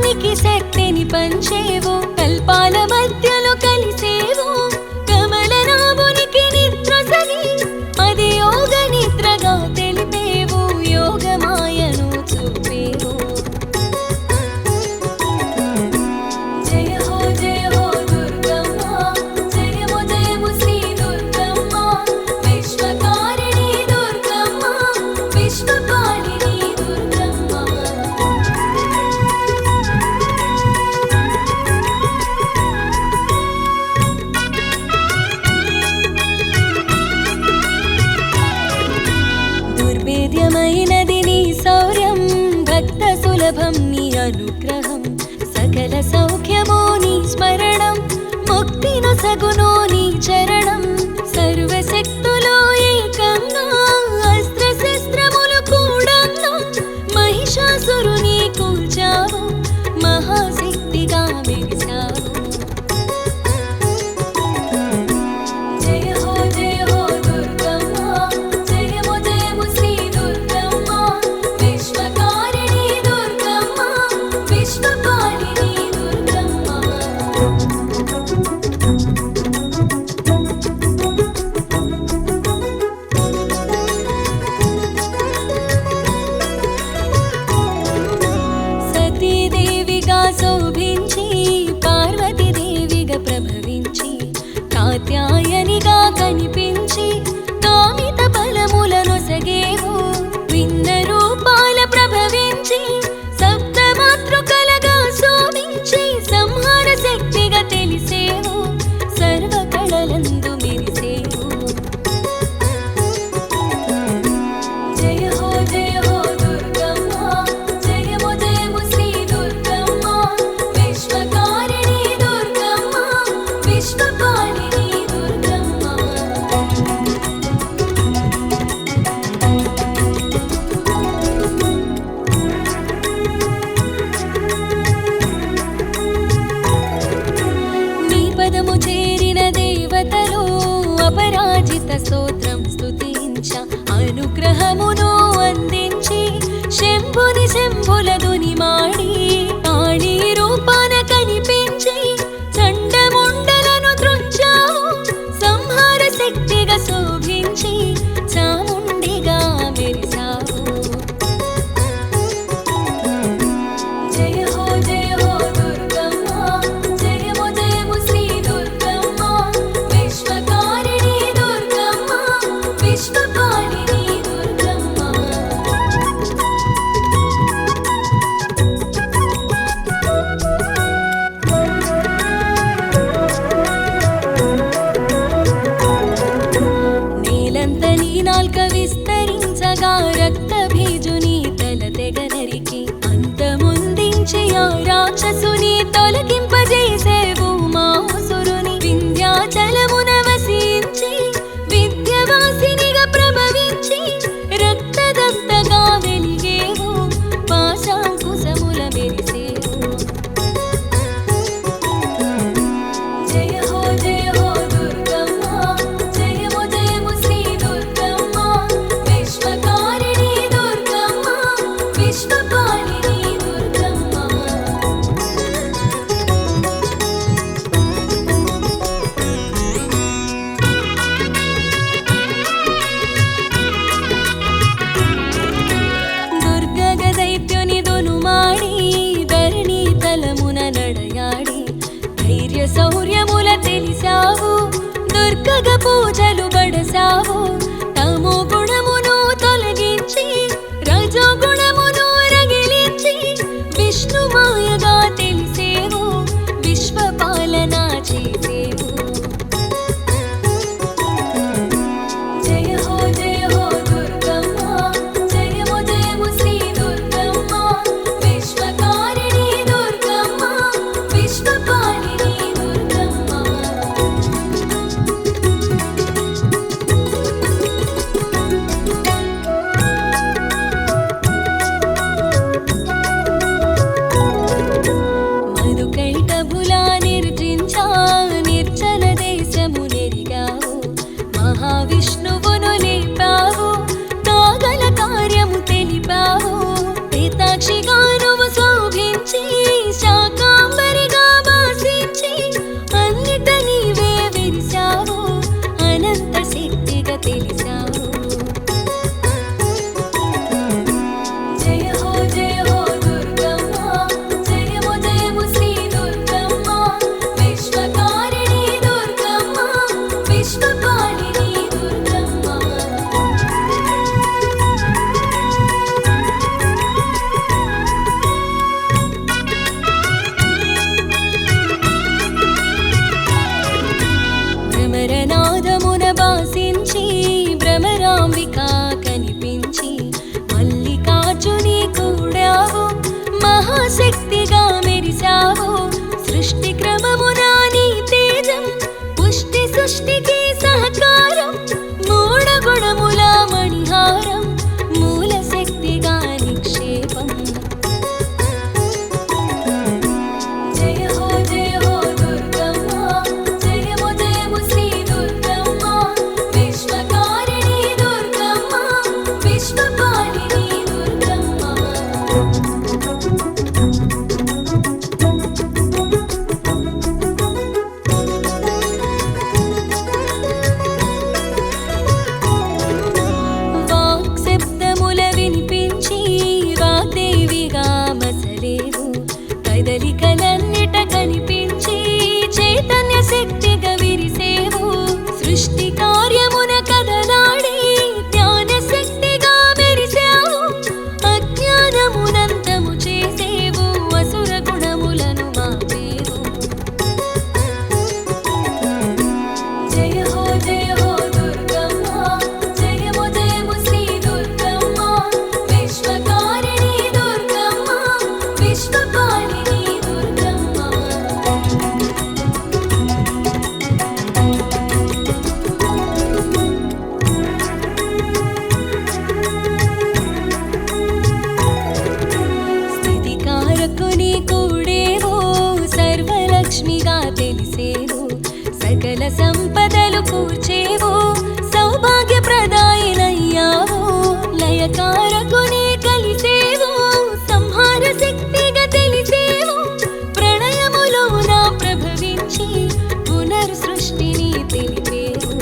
కాలానికి శక్తిని పంచేవు, కల్పాల మధ్యలో కలిసేవు, కమలనాభునికి నిద్రసగి అది యోగ నిద్రగా తెలిపేవు, యోగమాయను చూపేవు. జయ హో దుర్గమ్మ, జయము జయము శ్రీ దుర్గమ్మ, విశ్వకారిణి దుర్గమ్మ, విశ్వపాలిని దుర్గమ్మ. దుర్వేద్యమైనది నీ శౌర్యం, భక్త సులభం నీ అనుగ్రహం, సకల సౌఖ్యమో నీ స్మరణం, ముక్తిను సగునో నీ చరణం. సర్వశక్తులో ఏకంగా అస్త్ర శస్త్రములు కూడంగా మహిషాసురుని కూల్చావు, మహాశక్తిగా వెలిసావు. జయ హో దుర్గమ్మ, జయము జయము శ్రీ దుర్గమ్మ, విశ్వకారిణి దుర్గమ్మ, విశ్వపాలిని దుర్గమ్మ. సతీదేవిగా శోభించి, పార్వతీదేవిగా ప్రభవించి, కాత్యాయనిగా కనిపించి, కామిత ఫలములను సగేవు, విన్న రూపాల ప్రభవించి, సప్తమాతృకలగా శోభించి, సంహార శక్తిగా తెలిసేవు, సర్వకళలందు మెరిసేవు. జయ హో దుర్గమ్మ, జయము జయము శ్రీ దుర్గమ్మ, విశ్వకారిణి దుర్గమ్మ, విశ్వపాలిని దుర్గమ్మ. నీ పదము చేరిన దేవతలు అపరాజిత స్తోత్రం స్తుతించ, అనుగ్రహమును అందించి, శంభుని శంభులదుని మాడి, ఆడి రూపాన కనిపించి, చండముండలను త్రుంచావు, సంహార శక్తిగా శోభించి, చాముండిగా మెరిసావు. జయ హో దుర్గమ్మ, జయము జయము శ్రీ దుర్గమ్మ, విశ్వకారిణి దుర్గమ్మ, విశ్వపాలిని దుర్గమ్మ. నేలంత నీ నాల్క విస్తరించగా, రక్త బీజుని తల తెగ నరికి, అంతమొందించి ఆ రాక్షసుని తొలగింపజేసేవు, మాసురుని వింధ్యాచలమున వసించి, విద్యవాసినిగా ప్రభవించి, రక్తదంతగా వెలిగేవు, పాశాంకుశముల మెరిసేవు. జయ హో దుర్గమ్మ, జయము జయము శ్రీ దుర్గమ్మ, విశ్వకారిణి దుర్గమ్మ, విశ్వపాలిని దుర్గమ్మ. శక్తిగా మెరిశావు సృష్టి క్రమమున నీ తేజం పుష్టి సృష్టికి సహకారం మూఢ గుణముల మణిహారం మూల శక్తిగా నిక్షేపం జయ హో దుర్గమ్మ జయము జయము శ్రీ దుర్గమ్మ విశ్వకారిణి దుర్గమ్మ విశ్వపాలిని దుర్గమ్మ వాక్శబ్దముల వినిపించి వాగ్దేవిగా మసలేవు కదలికలన్నిట కనిపించి చైతన్య శక్తిగా విరిసేవు సృష్టి కార్యమున కదలాడి జ్ఞాన శక్తిగా మెరిసావు అజ్ఞానమునంతము చేసేవు అసుర గుణములను మాపేవు జయ హో దుర్గమ్మ జయము జయము శ్రీ దుర్గమ్మ విశ్వకారిణి దుర్గమ్మ విశ్వపాలిని దుర్గమ్మ స్థితికారకుని కూడేవో సర్వలక్ష్మిగా తెలిసేవు సకల సంపదలు కూర్చేవో సౌభాగ్య ప్రదాయినయ్యావో లయకారకుని కలిసేవో సంహార శక్తిగా తెలిసేవో ప్రణయములో నా ప్రభవించి పునర్సృష్టిని తెలిపేవు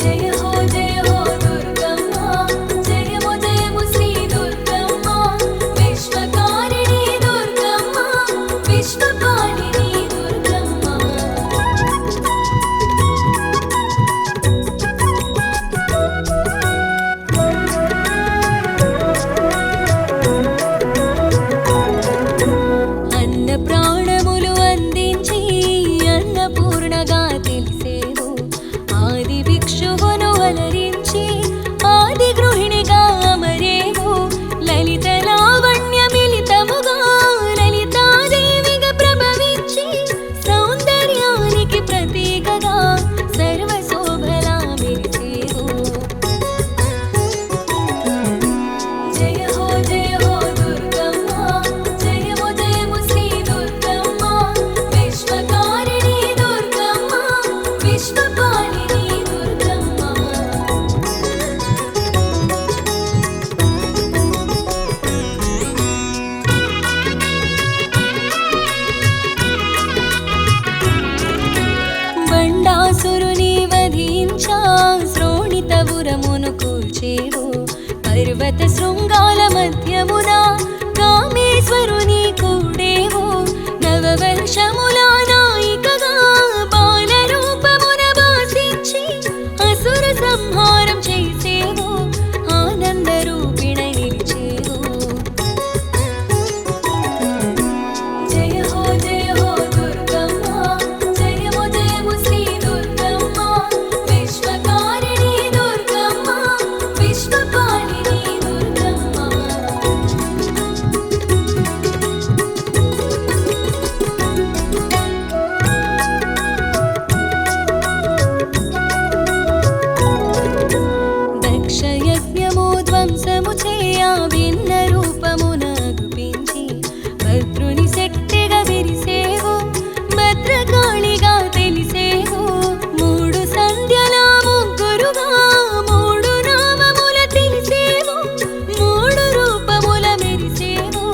జయ హో దుర్గమ్మ జయము జయము శ్రీ దుర్గమ్మ విశ్వకారిణి దుర్గమ్మ విశ్వపాలిని దుర్గమ్మ అన్న ప్రాణములు అందించి అన్నపూర్ణగా తెలిసేవు ఆది భిక్షువును అలరించి ఆది గృహిణిగా అమరేవు లలిత లావణ్య మిలితముగా లలితాదేవిగా ప్రభవించి సౌందర్యానికి ప్రతీకగా సర్వశోభలా మెరిసేవు జయ హో దుర్గమ్మ జయము జయము శ్రీ దుర్గమ్మ విశ్వకారిణి దుర్గమ్మ విశ్వపాలిని దుర్గమ్మ బండాసురుని వధించా శ్రోణితపురమును కూల్చేవు పర్వత శృంగాల మధ్యమున కామేశ్వరుని కూడేవు నవవర్షముల నాయికగా బాల రూపమున భాసించి అసుర సంహారం చేసేవు ఆనంద రూపిణ నిలిచేవు జయ హో దుర్గమ్మ జయము జయము శ్రీ దుర్గమ్మ విశ్వకారిణి దుర్గమ్మ విశ్వపాలిని దుర్గమ్మ దక్షయజ్ఞము ధ్వంసము చేయా భిన్న రూపమున గుపించి భద్రుని శక్తిగా విరిసేవు భద్రకాళిగా తెలిసేవు మూడు సంధ్యల ముగ్గురుగా మూడు నామముల తెలిసేవు మూడు రూపముల మెరిసేవు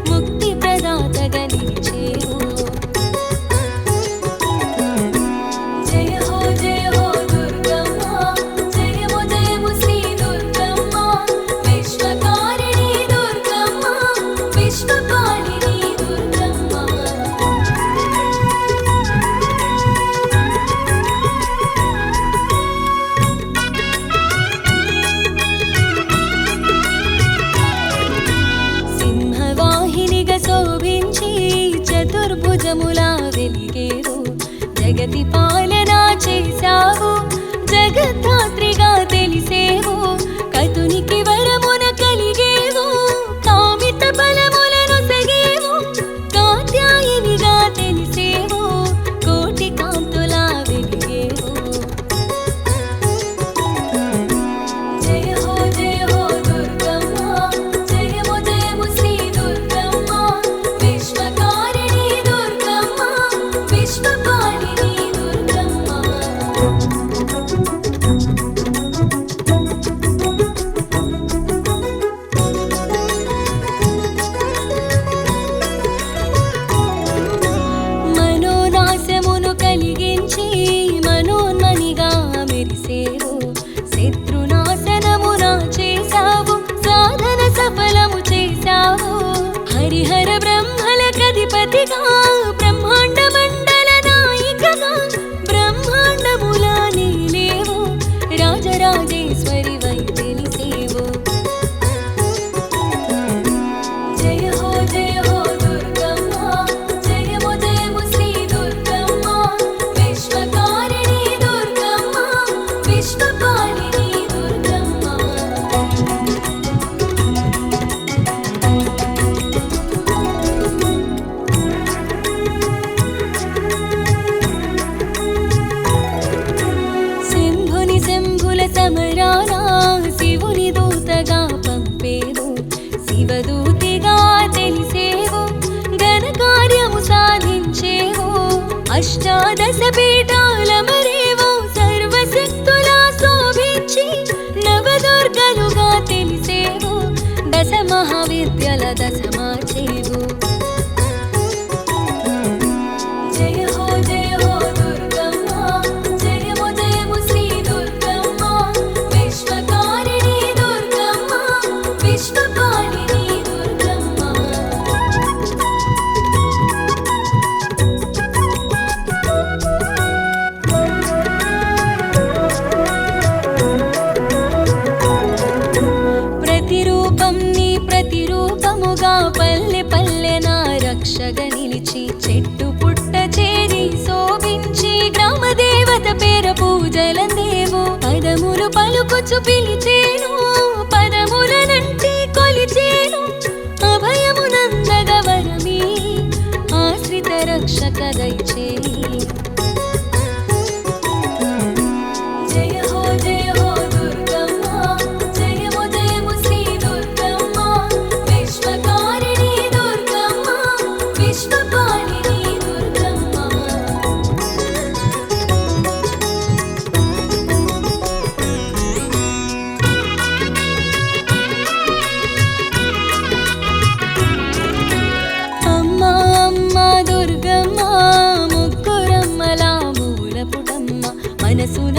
ముక్తి ప్రదాతగా నిలిచేవు జయ హో దుర్గమ్మ జయము జయము శ్రీ దుర్గమ్మ విశ్వకారిణి దుర్గమ్మ విశ్వపాలిని దుర్గమ్మ సింహవాహినిగా శోభించి చతుర్భుజములా వెలిగేవు జగతి పాలన చేశావు జగద్ధాత్రిగా తెలిసేవు కతునికి వరమున కలిగేవు పార్వతిగా బ్రహ్మాండ మండల నాయికగా బ్రహ్మాండముల నీలేవు రాజరాజేశ్వరి వై తెలిసేవు జయ హో దుర్గమ్మ జయము జయము శ్రీ దుర్గమ్మ విశ్వకారిణి దుర్గమ్మ విశ్వపాలిని దుర్గమ్మ శంభుని శంభుల సమరాన శివుని దూతగా పంపేవు శివదూతిగా తెలిసేవు ఘన కార్యము సాధించేవు అష్టాదశ పీఠాల మరేవు సర్వశక్తులా శోభించి నవదుర్గలుగా తెలిసేవు దశ మహావిద్యల దశమాచేవు జయ హో దుర్గమ్మ జయము జయము శ్రీ దుర్గమ్మ విశ్వకారిణి దుర్గమ్మ విశ్వపాలిని దుర్గమ్మ ప్రతిరూపం నీ ప్రతిరూపముగా పల్లె పల్లె నా రక్షగా నిలిచి చెట్టు పుట్ట చేరి శోభించి గ్రామ దేవత పేర పూజలందేవు పదములు పలుకుచు పిలిచేను పదములనంటి కొలిచేను అభయమునందగ వరమీ ఆశ్రిత రక్షక దయచేయి జయ హో దుర్గమ్మ జయము జయము శ్రీ దుర్గమ్మ విశ్వకారిణి దుర్గమ్మ విశ్వపాలిని దుర్గమ్మ అమ్మ అమ్మ దుర్గమ్మ ముగ్గురమ్మల మూలపుటమ్మ మనసున